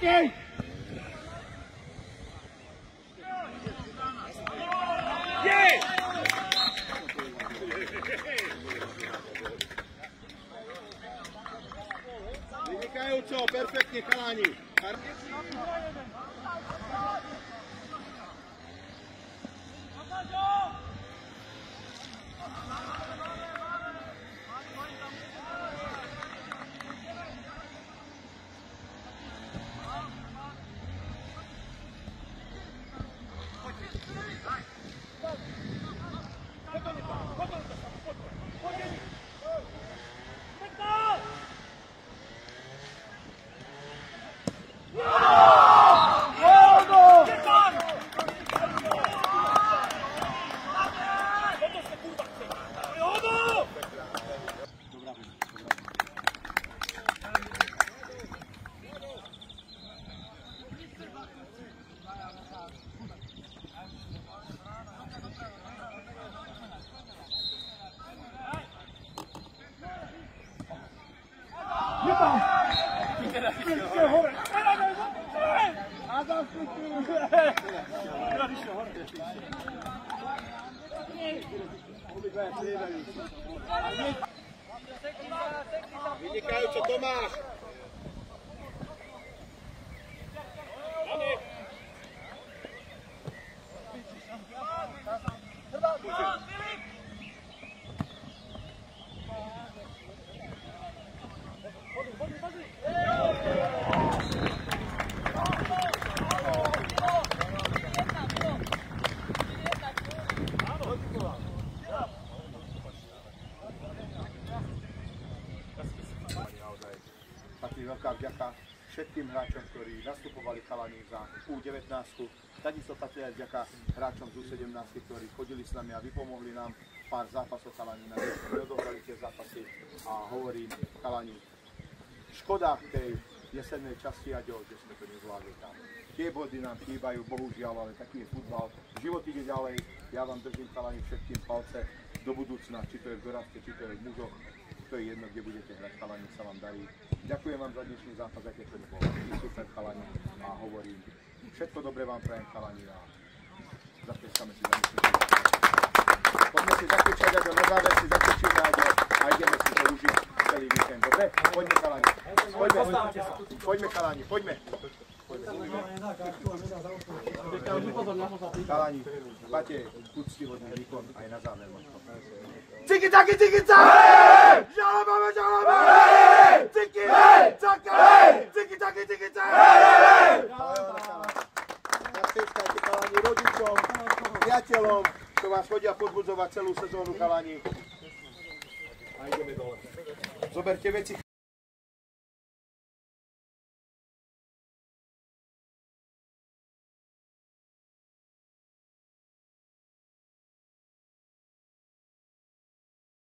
Takej! Jej! Vynikajúco, perfektne, chalani. Vynikajúco, Tomáš! Veľká vďaka všetkým hráčom, ktorí nastupovali chalani za U19. Takisto patrí aj vďaka hráčom z U17, ktorí chodili s nami a vypomohli nám pár zápasov chalani. Na dnes sme odohrali tie zápasy a hovorím chalani, škoda tej jesennej časti a ďol, že sme to nezvládli tam. Tie body nám chýbajú, bohužiaľ, ale taký je futbal. Život ide ďalej, ja vám držím chalani všetkým palce do budúcna, či to je v doraste, či to je v mužoch. To je jedno, kde budete hrať, chalani, sa vám darí. Ďakujem vám za dnešný zápas, aké to bolo. Super, chalani, a hovorím, všetko dobré vám prajem, chalani, a zatleskáme si za dnešný zápas. Poďme si zakričať, Aďo, na záver si zakričíme, Aďo, a ideme si to užiť celý víkend. Dobre? Poďme, chalani. Poďme, chalani, poďme. Chalani, máte úctivodný výkon aj na záver. Ciki, taki, ciki, caki! Žalabame, žalabame! Ciki, caka! Ciki, taki, ciki, caki! Zatleskajte, chalani, rodičom, priateľom, čo vás chodia podbudzovať celú sezónu, chalani. A ideme dole. Zoberte veci,